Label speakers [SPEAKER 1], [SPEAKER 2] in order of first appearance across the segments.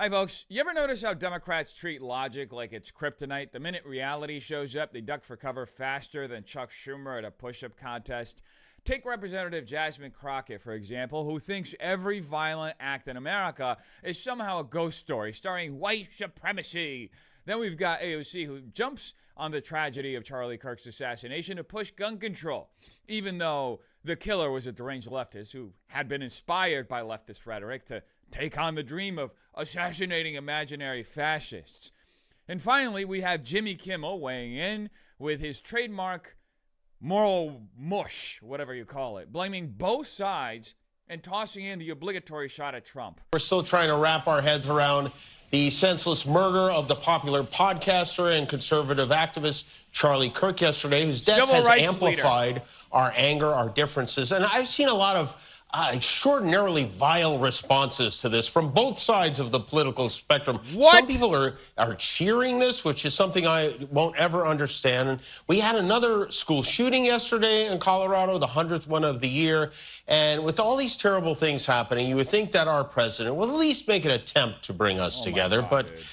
[SPEAKER 1] Hi, folks. You ever notice how Democrats treat logic like it's kryptonite? The minute reality shows up, they duck for cover faster than Chuck Schumer at a push-up contest. Take Representative Jasmine Crockett, for example, who thinks every violent act in America is somehow a ghost story starring white supremacy. Then we've got AOC, who jumps on the tragedy of Charlie Kirk's assassination to push gun control, even though the killer was a deranged leftist who had been inspired by leftist rhetoric to take on the dream of assassinating imaginary fascists. And finally, we have Jimmy Kimmel weighing in with his trademark moral mush, whatever you call it, blaming both sides and tossing in the obligatory shot at Trump.
[SPEAKER 2] We're still trying to wrap our heads around the senseless murder of the popular podcaster and conservative activist Charlie Kirk yesterday, whose death has amplified our anger, our differences. And I've seen a lot of extraordinarily vile responses to this from both sides of the political spectrum.
[SPEAKER 1] What?
[SPEAKER 2] Some people are cheering this, which is something I won't ever understand. And we had another school shooting yesterday in Colorado, the 100th one of the year. And with all these terrible things happening, you would think that our president will at least make an attempt to bring us together.
[SPEAKER 1] God,
[SPEAKER 2] but
[SPEAKER 1] dude.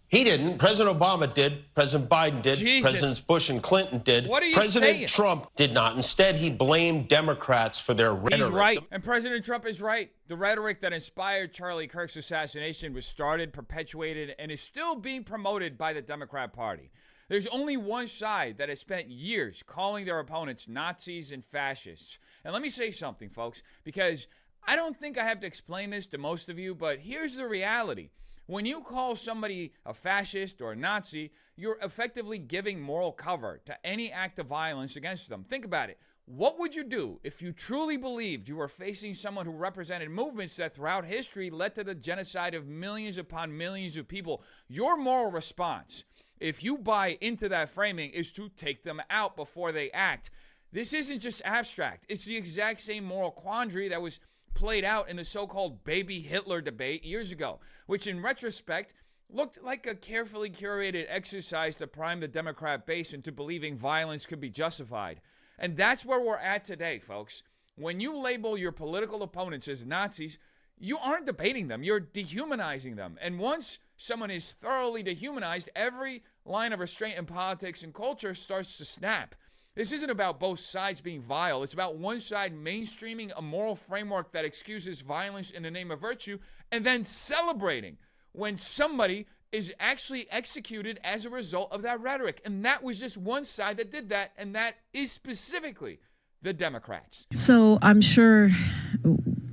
[SPEAKER 2] He didn't. President Obama did. President Biden did.
[SPEAKER 1] Jesus.
[SPEAKER 2] Presidents Bush and Clinton did.
[SPEAKER 1] What are you
[SPEAKER 2] President
[SPEAKER 1] saying?
[SPEAKER 2] Trump did not. Instead, he blamed Democrats for their rhetoric.
[SPEAKER 1] He's right. And President Trump is right. The rhetoric that inspired Charlie Kirk's assassination was started, perpetuated, and is still being promoted by the Democrat Party. There's only one side that has spent years calling their opponents Nazis and fascists. And let me say something, folks, because I don't think I have to explain this to most of you, but here's the reality. When you call somebody a fascist or a Nazi, you're effectively giving moral cover to any act of violence against them. Think about it. What would you do if you truly believed you were facing someone who represented movements that throughout history led to the genocide of millions upon millions of people? Your moral response, if you buy into that framing, is to take them out before they act. This isn't just abstract. It's the exact same moral quandary that was played out in the so-called baby Hitler debate years ago, which in retrospect looked like a carefully curated exercise to prime the Democrat base into believing violence could be justified. And that's where we're at today, folks. When you label your political opponents as Nazis, you aren't debating them, you're dehumanizing them. And once someone is thoroughly dehumanized, every line of restraint in politics and culture starts to snap. This isn't about both sides being vile. It's about one side mainstreaming a moral framework that excuses violence in the name of virtue and then celebrating when somebody is actually executed as a result of that rhetoric. And that was just one side that did that, and that is specifically the Democrats.
[SPEAKER 3] So I'm sure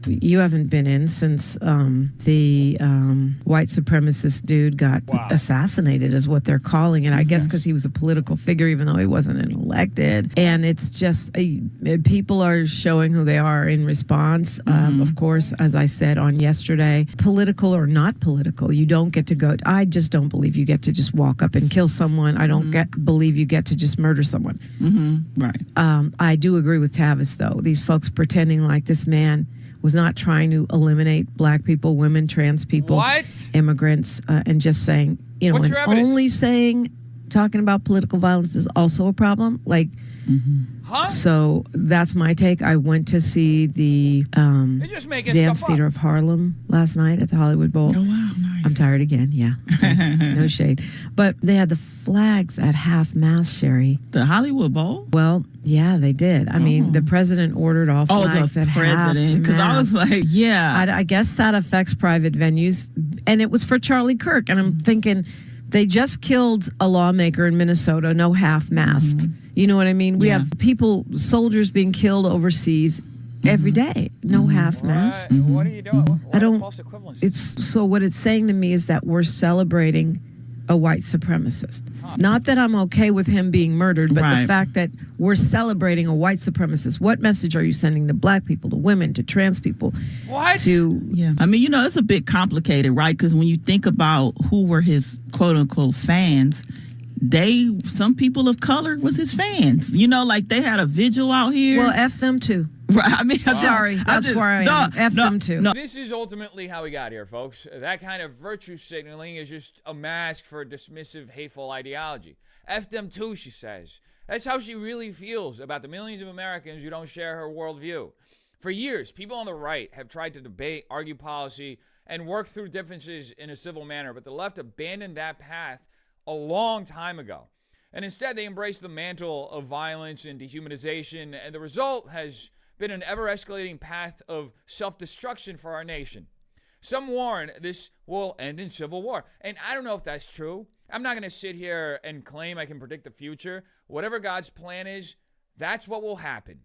[SPEAKER 3] you haven't been in since the white supremacist dude got assassinated, is what they're calling it. I guess because he was a political figure, even though he wasn't elected. And it's just people are showing who they are in response. Of course, as I said on yesterday, political or not political, you don't get to go. I just don't believe you get to just walk up and kill someone. I don't believe you get to just murder someone.
[SPEAKER 4] Right.
[SPEAKER 3] I do agree with Tavis, though. These folks pretending like this man was not trying to eliminate black people, women, trans people, immigrants, and just saying, you know, and only talking about political violence is also a problem. Like, so that's my take. I went to see the Dance Theater of Harlem last night at the Hollywood Bowl.
[SPEAKER 4] Oh, wow, nice.
[SPEAKER 3] I'm tired again, yeah. No shade. But they had the flags at half-mast, Sherry.
[SPEAKER 4] The Hollywood Bowl?
[SPEAKER 3] Well, yeah, they did. I mean, the president ordered all flags at half-mast.
[SPEAKER 4] Because I was like,
[SPEAKER 3] I guess that affects private venues. And it was for Charlie Kirk. And I'm thinking, they just killed a lawmaker in Minnesota, no half-mast. You know what I mean? We have soldiers being killed overseas every day, no half-mast.
[SPEAKER 1] What are you doing? What false equivalency?
[SPEAKER 3] So what it's saying to me is that we're celebrating a white supremacist. Not that I'm okay with him being murdered, but the fact that we're celebrating a white supremacist. What message are you sending to black people, to women, to trans people?
[SPEAKER 1] What?
[SPEAKER 4] I mean, you know, it's a bit complicated, right? Because when you think about who were his quote-unquote fans, some people of color was his fans. You know, like they had a vigil out here.
[SPEAKER 3] Well, F them too.
[SPEAKER 4] Right. I mean,
[SPEAKER 3] that's where I am. F them too.
[SPEAKER 1] This is ultimately how we got here, folks. That kind of virtue signaling is just a mask for dismissive, hateful ideology. F them too, she says. That's how she really feels about the millions of Americans who don't share her worldview. For years, people on the right have tried to debate, argue policy, and work through differences in a civil manner. But the left abandoned that path a long time ago. And instead, they embraced the mantle of violence and dehumanization. And the result has been an ever-escalating path of self-destruction for our nation. Some warn this will end in civil war. And I don't know if that's true. I'm not going to sit here and claim I can predict the future. Whatever God's plan is, that's what will happen.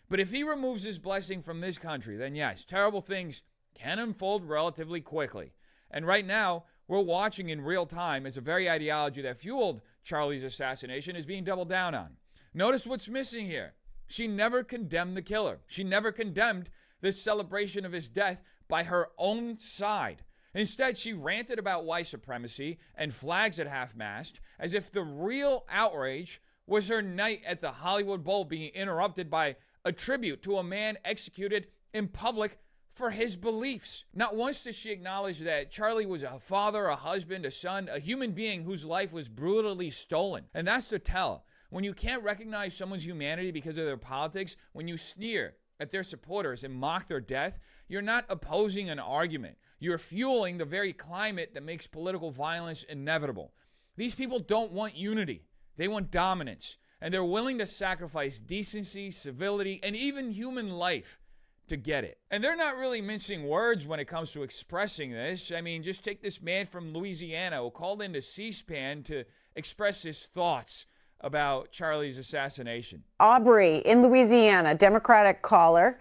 [SPEAKER 1] But if he removes his blessing from this country, then yes, terrible things can unfold relatively quickly. And right now, we're watching in real time as the very ideology that fueled Charlie's assassination is being doubled down on. Notice what's missing here. She never condemned the killer. She never condemned this celebration of his death by her own side. Instead, she ranted about white supremacy and flags at half-mast as if the real outrage was her night at the Hollywood Bowl being interrupted by a tribute to a man executed in public for his beliefs. Not once does she acknowledge that Charlie was a father, a husband, a son, a human being whose life was brutally stolen. And that's the tell. When you can't recognize someone's humanity because of their politics, when you sneer at their supporters and mock their death, you're not opposing an argument. You're fueling the very climate that makes political violence inevitable. These people don't want unity. They want dominance. And they're willing to sacrifice decency, civility, and even human life to get it. And they're not really mincing words when it comes to expressing this. I mean, just take this man from Louisiana who called into C-SPAN to express his thoughts about Charlie's assassination.
[SPEAKER 5] Aubrey in Louisiana, Democratic caller.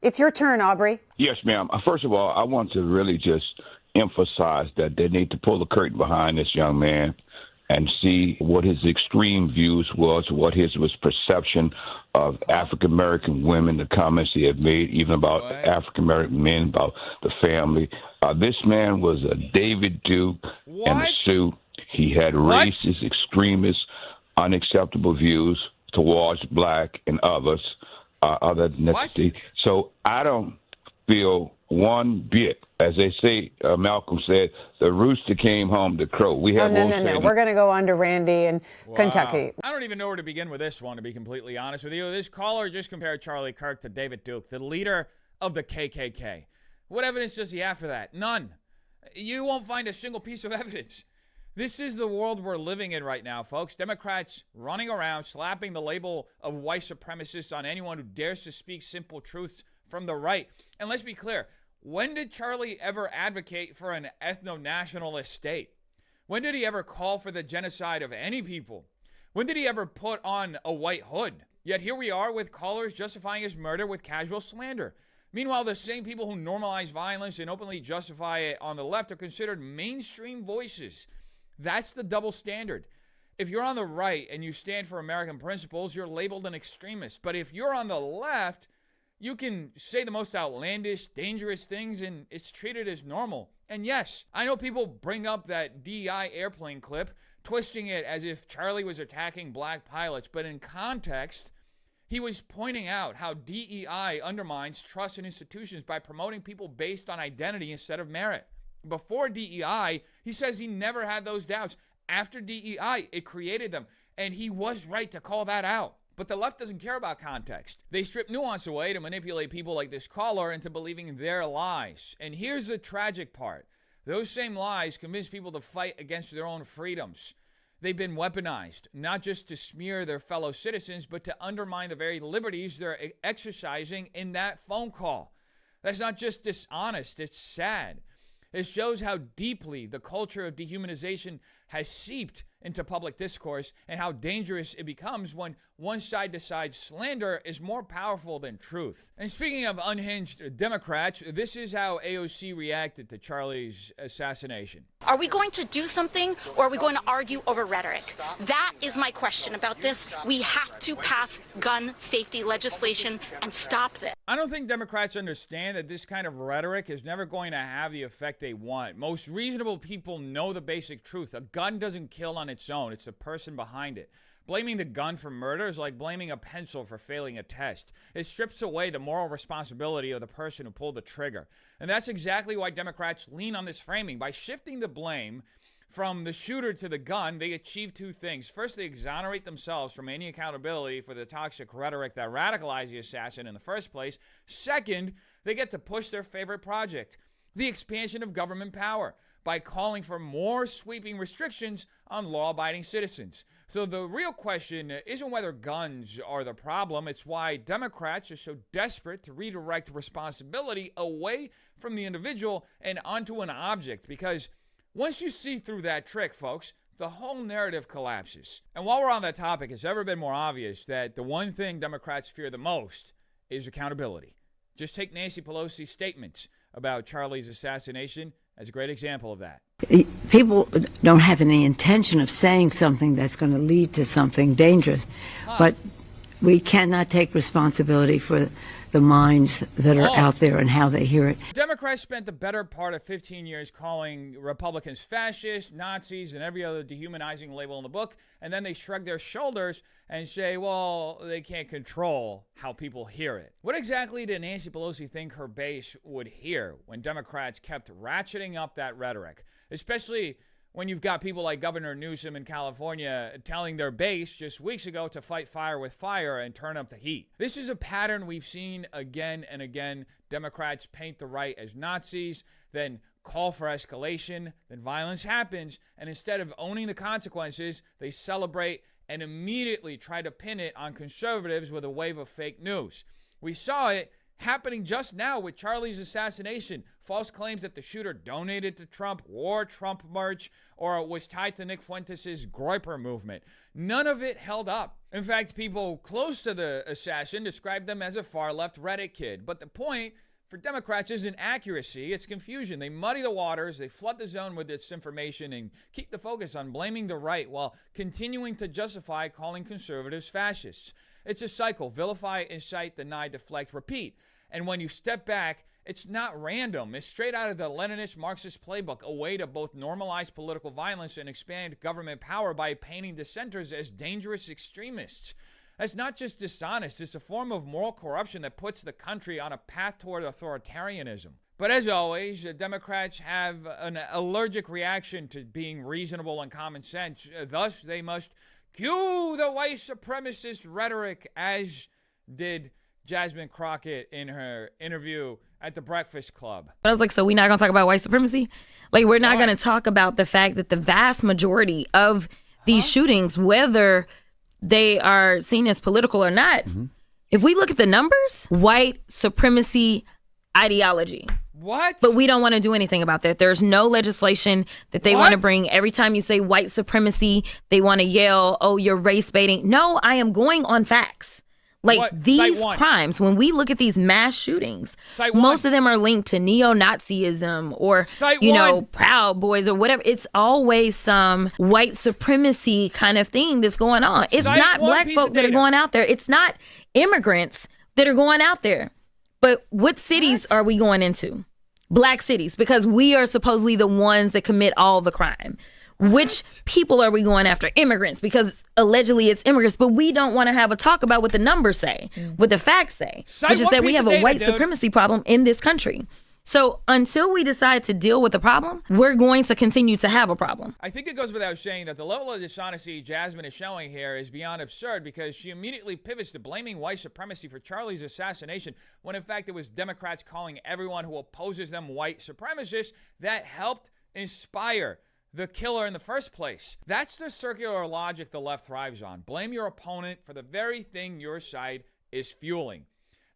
[SPEAKER 5] It's your turn, Aubrey.
[SPEAKER 6] Yes, ma'am. First of all, I want to really just emphasize that they need to pull the curtain behind this young man and see what his extreme views was, what his perception of African-American women, the comments he had made, even about African-American men, about the family. This man was a David Duke in a suit. He had racist, extremist, unacceptable views towards black and others, other ethnicity. So I don't feel one bit, as they say, Malcolm said, the rooster came home to crow. We have
[SPEAKER 5] no. We're going to go on to Randy in Kentucky.
[SPEAKER 1] I don't even know where to begin with this one, to be completely honest with you. This caller just compared Charlie Kirk to David Duke, the leader of the KKK. What evidence does he have for that? None. You won't find a single piece of evidence. This is the world we're living in right now, folks. Democrats running around slapping the label of white supremacists on anyone who dares to speak simple truths from the right. And let's be clear, when did Charlie ever advocate for an ethno-nationalist state? When did he ever call for the genocide of any people? When did he ever put on a white hood? Yet here we are with callers justifying his murder with casual slander. Meanwhile, the same people who normalize violence and openly justify it on the left are considered mainstream voices. That's the double standard. If you're on the right and you stand for American principles, you're labeled an extremist. But if you're on the left, you can say the most outlandish, dangerous things, and it's treated as normal. And yes, I know people bring up that DEI airplane clip, twisting it as if Charlie was attacking black pilots. But in context, he was pointing out how DEI undermines trust in institutions by promoting people based on identity instead of merit. Before DEI, he says he never had those doubts. After DEI, it created them. And he was right to call that out. But the left doesn't care about context. They strip nuance away to manipulate people like this caller into believing their lies. And here's the tragic part. Those same lies convince people to fight against their own freedoms. They've been weaponized, not just to smear their fellow citizens, but to undermine the very liberties they're exercising in that phone call. That's not just dishonest, it's sad. It shows how deeply the culture of dehumanization has seeped into public discourse and how dangerous it becomes when one side decides slander is more powerful than truth. And speaking of unhinged Democrats, this is how AOC reacted to Charlie's assassination.
[SPEAKER 7] Are we going to do something, or are we going to argue over rhetoric? That is my question about this. We have to pass gun safety legislation and stop this.
[SPEAKER 1] I don't think Democrats understand that this kind of rhetoric is never going to have the effect they want. Most reasonable people know the basic truth. A gun doesn't kill on its own. It's the person behind it. Blaming the gun for murder is like blaming a pencil for failing a test. It strips away the moral responsibility of the person who pulled the trigger. And that's exactly why Democrats lean on this framing. By shifting the blame from the shooter to the gun, they achieve two things. First, they exonerate themselves from any accountability for the toxic rhetoric that radicalized the assassin in the first place. Second, they get to push their favorite project. the expansion of government power by calling for more sweeping restrictions on law-abiding citizens. So the real question isn't whether guns are the problem, it's why Democrats are so desperate to redirect responsibility away from the individual and onto an object, because once you see through that trick, folks, the whole narrative collapses. And while we're on that topic, it's ever been more obvious that the one thing Democrats fear the most is accountability. Just take Nancy Pelosi's statements about Charlie's assassination as a great example of that.
[SPEAKER 8] People don't have any intention of saying something that's going to lead to something dangerous, but we cannot take responsibility for the minds that are out there and how they hear it.
[SPEAKER 1] Democrats spent the better part of 15 years calling Republicans fascists, Nazis, and every other dehumanizing label in the book, and then they shrug their shoulders and say, well, they can't control how people hear it. What exactly did Nancy Pelosi think her base would hear when Democrats kept ratcheting up that rhetoric, especially when you've got people like Governor Newsom in California telling their base just weeks ago to fight fire with fire and turn up the heat? This is a pattern we've seen again and again. Democrats paint the right as Nazis, then call for escalation, then violence happens, and instead of owning the consequences, they celebrate and immediately try to pin it on conservatives with a wave of fake news. We saw it happening just now with Charlie's assassination. False claims that the shooter donated to Trump, wore Trump merch, or was tied to Nick Fuentes' Groyper movement. None of it held up. In fact, people close to the assassin described them as a far-left Reddit kid. But the point for Democrats isn't accuracy, it's confusion. They muddy the waters, they flood the zone with disinformation, and keep the focus on blaming the right while continuing to justify calling conservatives fascists. It's a cycle: vilify, incite, deny, deflect, repeat. And when you step back, it's not random. It's straight out of the Leninist Marxist playbook, a way to both normalize political violence and expand government power by painting dissenters as dangerous extremists. That's not just dishonest, it's a form of moral corruption that puts the country on a path toward authoritarianism. But as always, Democrats have an allergic reaction to being reasonable and common sense. Thus, they must cue the white supremacist rhetoric, as did Jasmine Crockett in her interview at the Breakfast Club.
[SPEAKER 9] But I was like, so we're not going to talk about white supremacy? Like, we're not going to talk about the fact that the vast majority of these shootings, whether they are seen as political or not, if we look at the numbers, white supremacy ideology.
[SPEAKER 1] What?
[SPEAKER 9] But we don't want to do anything about that. There's no legislation that they want to bring. Every time you say white supremacy, they want to yell, oh, you're race baiting. No, I am going on facts. Like, these crimes, when we look at these mass shootings, most of them are linked to neo-Nazism or, you know, Proud Boys or whatever. It's always some white supremacy kind of thing that's going on. It's not black folk that are going out there. It's not immigrants that are going out there. But what cities are we going into? Black cities, because we are supposedly the ones that commit all the crime. Which people are we going after? Immigrants, because allegedly it's immigrants, but we don't want to have a talk about what the numbers say, what the facts say, which is that we have a white supremacy problem in this country. So until we decide to deal with the problem, we're going to continue to have a problem.
[SPEAKER 1] I think it goes without saying that the level of dishonesty Jasmine is showing here is beyond absurd, because she immediately pivots to blaming white supremacy for Charlie's assassination, when in fact it was Democrats calling everyone who opposes them white supremacists that helped inspire the killer in the first place. That's the circular logic the left thrives on. Blame your opponent for the very thing your side is fueling.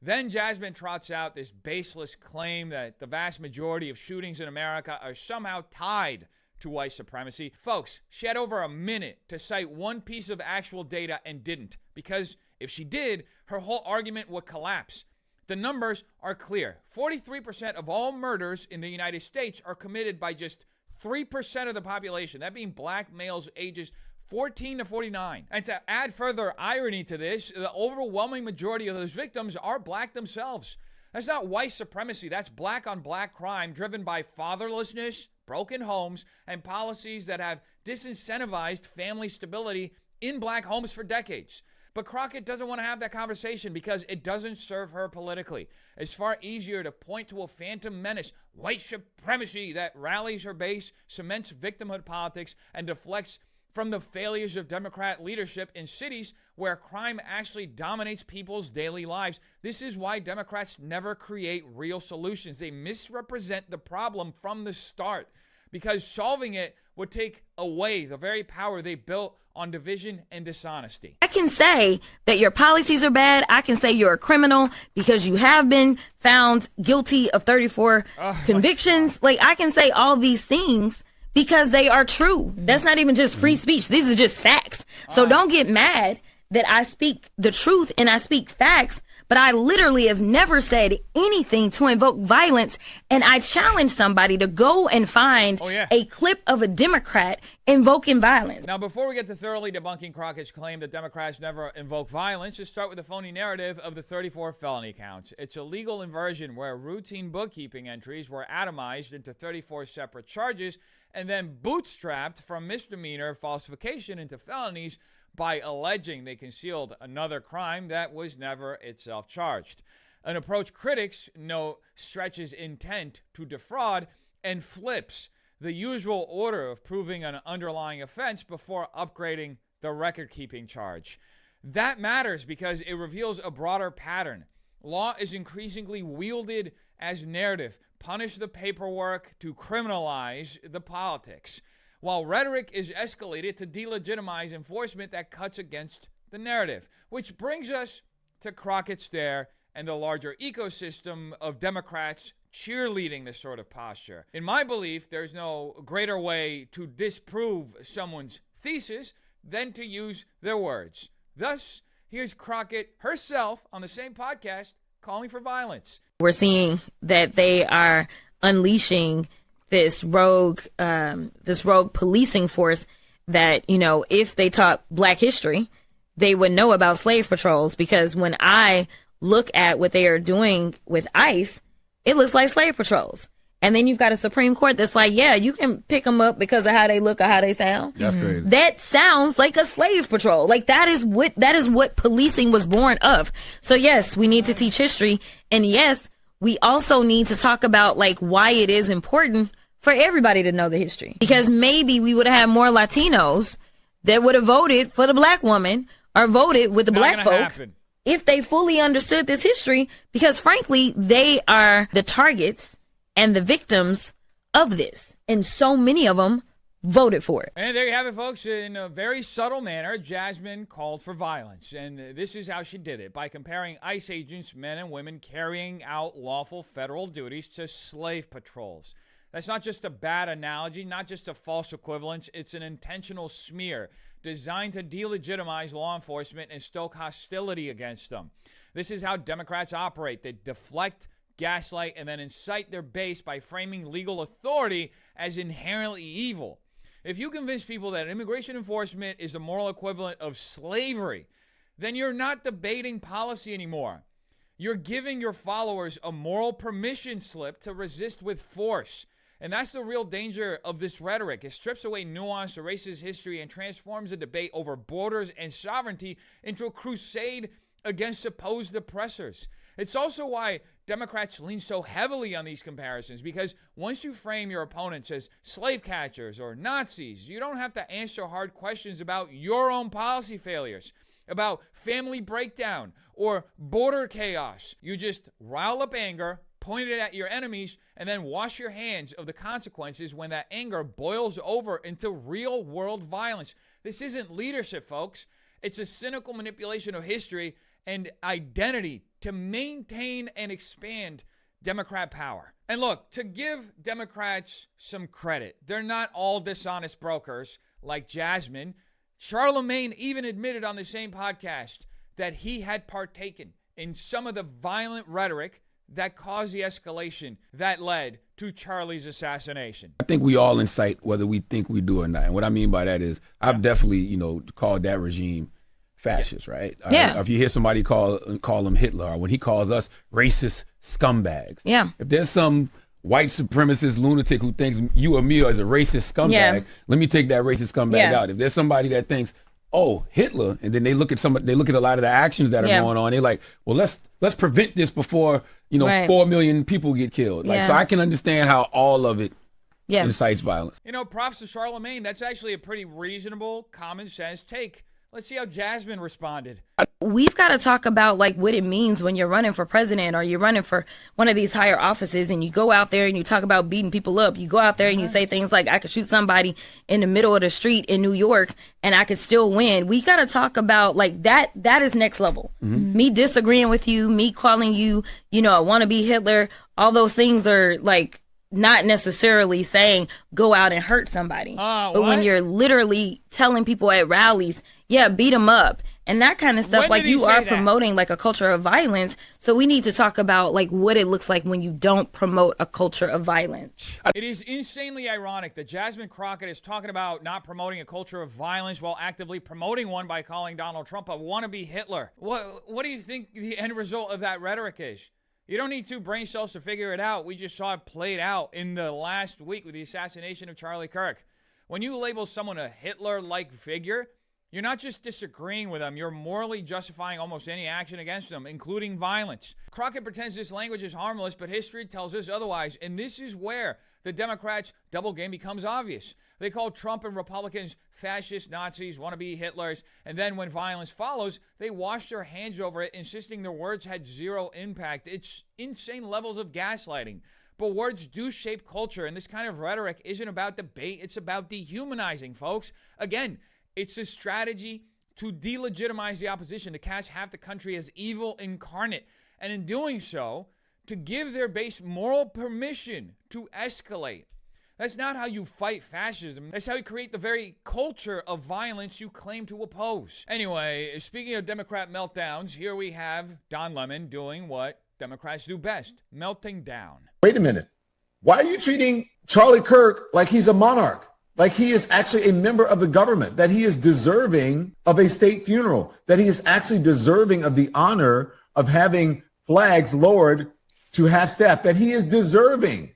[SPEAKER 1] Then Jasmine trots out this baseless claim that the vast majority of shootings in America are somehow tied to white supremacy. Folks, she had over a minute to cite one piece of actual data and didn't, because if she did, her whole argument would collapse. The numbers are clear. 43% of all murders in the United States are committed by just 3% of the population, that being black males ages 14 to 49. And to add further irony to this, the overwhelming majority of those victims are black themselves. That's not white supremacy. That's black on black crime driven by fatherlessness, broken homes, and policies that have disincentivized family stability in black homes for decades. But Crockett doesn't want to have that conversation because it doesn't serve her politically. It's far easier to point to a phantom menace, white supremacy, that rallies her base, cements victimhood politics, and deflects from the failures of Democrat leadership in cities where crime actually dominates people's daily lives. This is why Democrats never create real solutions. They misrepresent the problem from the start, because solving it would take away the very power they built on division and dishonesty.
[SPEAKER 9] I can say that your policies are bad. I can say you're a criminal because you have been found guilty of 34 convictions. Like, I can say all these things because they are true. That's not even just free speech. These are just facts. So don't get mad that I speak the truth and I speak facts, but I literally have never said anything to invoke violence. And I challenge somebody to go and find a clip of a Democrat invoking violence.
[SPEAKER 1] Now, before we get to thoroughly debunking Crockett's claim that Democrats never invoke violence, let's start with the phony narrative of the 34 felony counts. It's a legal inversion where routine bookkeeping entries were atomized into 34 separate charges and then bootstrapped from misdemeanor falsification into felonies by alleging they concealed another crime that was never itself charged. An approach critics note stretches intent to defraud and flips the usual order of proving an underlying offense before upgrading the record-keeping charge. That matters because it reveals a broader pattern. Law is increasingly wielded as narrative. Punish the paperwork to criminalize the politics, while rhetoric is escalated to delegitimize enforcement that cuts against the narrative. Which brings us to Crockett's stare and the larger ecosystem of Democrats cheerleading this sort of posture. In my belief, there's no greater way to disprove someone's thesis than to use their words. Thus, here's Crockett herself on the same podcast calling for violence.
[SPEAKER 9] We're seeing that they are unleashing this rogue policing force that, you know, if they taught Black history, they would know about slave patrols, because when I look at what they are doing with ICE, it looks like slave patrols. And then you've got a Supreme Court that's like, yeah, you can pick them up because of how they look or how they sound.
[SPEAKER 10] That's crazy.
[SPEAKER 9] That sounds like a slave patrol. Like, that is what policing was born of. So yes, we need to teach history. And yes, we also need to talk about like why it is important for everybody to know the history. Because maybe we would have had more Latinos that would have voted for the Black woman or voted with the Black folk if they fully understood this history, because frankly, they are the targets and the victims of this. And so many of them voted for it.
[SPEAKER 1] And there you have it, folks. In a very subtle manner, Jasmine called for violence. And this is how she did it: by comparing ICE agents, men and women carrying out lawful federal duties, to slave patrols. That's not just a bad analogy, not just a false equivalence. It's an intentional smear designed to delegitimize law enforcement and stoke hostility against them. This is how Democrats operate. They deflect, gaslight, and then incite their base by framing legal authority as inherently evil. If you convince people that immigration enforcement is the moral equivalent of slavery, then you're not debating policy anymore. You're giving your followers a moral permission slip to resist with force. And that's the real danger of this rhetoric. It strips away nuance, erases history, and transforms a debate over borders and sovereignty into a crusade against supposed oppressors. It's also why Democrats lean so heavily on these comparisons, because once you frame your opponents as slave catchers or Nazis, you don't have to answer hard questions about your own policy failures, about family breakdown or border chaos. You just rile up anger, point it at your enemies, and then wash your hands of the consequences when that anger boils over into real-world violence. This isn't leadership, folks. It's a cynical manipulation of history and identity to maintain and expand Democrat power. And look, to give Democrats some credit, they're not all dishonest brokers like Jasmine. Charlemagne even admitted on the same podcast that he had partaken in some of the violent rhetoric that caused the escalation that led to Charlie's assassination.
[SPEAKER 10] I think we all incite whether we think we do or not. And what I mean by that is I've definitely, called that regime fascist, right?
[SPEAKER 9] Yeah.
[SPEAKER 10] If you hear somebody call him Hitler, or when he calls us racist scumbags.
[SPEAKER 9] Yeah.
[SPEAKER 10] If there's some white supremacist lunatic who thinks you or me are a racist scumbag, let me take that racist scumbag out. If there's somebody that thinks, oh, Hitler, and then they look at a lot of the actions that are going on, they're like, well, let's prevent this before 4 million people get killed. So I can understand how all of it incites violence.
[SPEAKER 1] You know, props to Charlemagne. That's actually a pretty reasonable, common sense take. Let's see how Jasmine responded.
[SPEAKER 9] We've got to talk about like what it means when you're running for president or you're running for one of these higher offices and you go out there and you talk about beating people up. You go out there and you say things like, I could shoot somebody in the middle of the street in New York and I could still win. We got to talk about like that. That is next level. Me disagreeing with you, me calling you, you know, I want to be Hitler. All those things are like not necessarily saying go out and hurt somebody. But when you're literally telling people at rallies, yeah, beat them up and that kind of stuff, like you are promoting like a culture of violence. So we need to talk about like what it looks like when you don't promote a culture of violence.
[SPEAKER 1] It is insanely ironic that Jasmine Crockett is talking about not promoting a culture of violence while actively promoting one by calling Donald Trump a wannabe Hitler. What do you think the end result of that rhetoric is? You don't need two brain cells to figure it out. We just saw it played out in the last week with the assassination of Charlie Kirk. When you label someone a Hitler-like figure, you're not just disagreeing with them, you're morally justifying almost any action against them, including violence. Crockett pretends this language is harmless, but history tells us otherwise, and this is where the Democrats' double game becomes obvious. They call Trump and Republicans fascist, Nazis, wannabe Hitlers, and then when violence follows, they wash their hands over it, insisting their words had zero impact. It's insane levels of gaslighting. But words do shape culture, and this kind of rhetoric isn't about debate, it's about dehumanizing, folks. Again, it's a strategy to delegitimize the opposition, to cast half the country as evil incarnate, and in doing so, to give their base moral permission to escalate. That's not how you fight fascism. That's how you create the very culture of violence you claim to oppose. Anyway, speaking of Democrat meltdowns, here we have Don Lemon doing what Democrats do best, melting down.
[SPEAKER 11] Wait a minute. Why are you treating Charlie Kirk like he's a monarch? Like he is actually a member of the government, that he is deserving of a state funeral, that he is actually deserving of the honor of having flags lowered to half staff, that he is deserving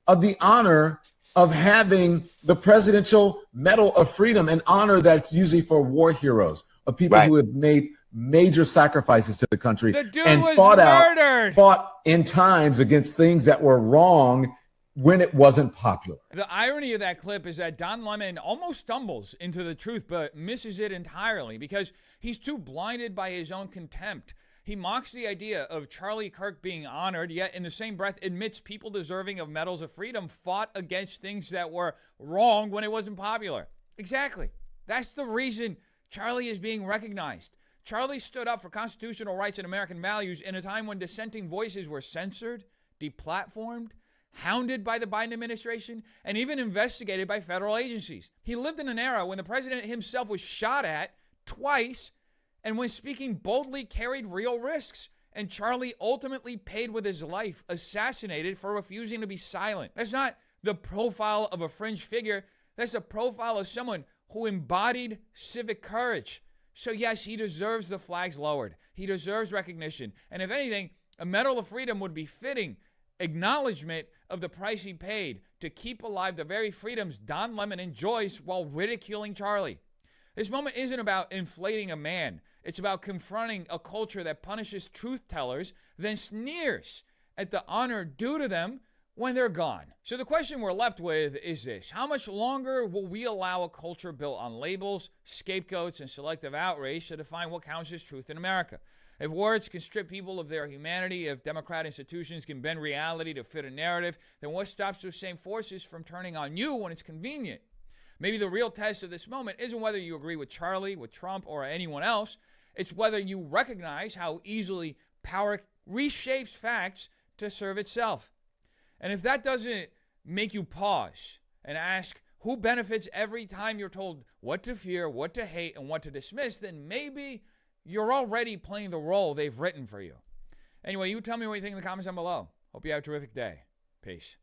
[SPEAKER 11] of the honor of having the Presidential Medal of Freedom, an honor that's usually for war heroes, of people who have made major sacrifices to the country and fought in times against things that were wrong when it wasn't popular.
[SPEAKER 1] The irony of that clip is that Don Lemon almost stumbles into the truth, but misses it entirely because he's too blinded by his own contempt. He mocks the idea of Charlie Kirk being honored, yet in the same breath admits people deserving of medals of freedom fought against things that were wrong when it wasn't popular. Exactly. That's the reason Charlie is being recognized. Charlie stood up for constitutional rights and American values in a time when dissenting voices were censored, deplatformed, hounded by the Biden administration, and even investigated by federal agencies. He lived in an era when the president himself was shot at twice, and when speaking boldly carried real risks. And Charlie ultimately paid with his life, assassinated for refusing to be silent. That's not the profile of a fringe figure. That's a profile of someone who embodied civic courage. So yes, he deserves the flags lowered. He deserves recognition. And if anything, a Medal of Freedom would be fitting acknowledgement of the price he paid to keep alive the very freedoms Don Lemon enjoys while ridiculing Charlie. This moment isn't about inflating a man. It's about confronting a culture that punishes truth tellers, then sneers at the honor due to them when they're gone. So the question we're left with is this: how much longer will we allow a culture built on labels, scapegoats, and selective outrage to define what counts as truth in America? If words can strip people of their humanity, if democratic institutions can bend reality to fit a narrative, then what stops those same forces from turning on you when it's convenient? Maybe the real test of this moment isn't whether you agree with Charlie, with Trump, or anyone else. It's whether you recognize how easily power reshapes facts to serve itself. And if that doesn't make you pause and ask who benefits every time you're told what to fear, what to hate, and what to dismiss, then maybe you're already playing the role they've written for you. Anyway, you tell me what you think in the comments down below. Hope you have a terrific day. Peace.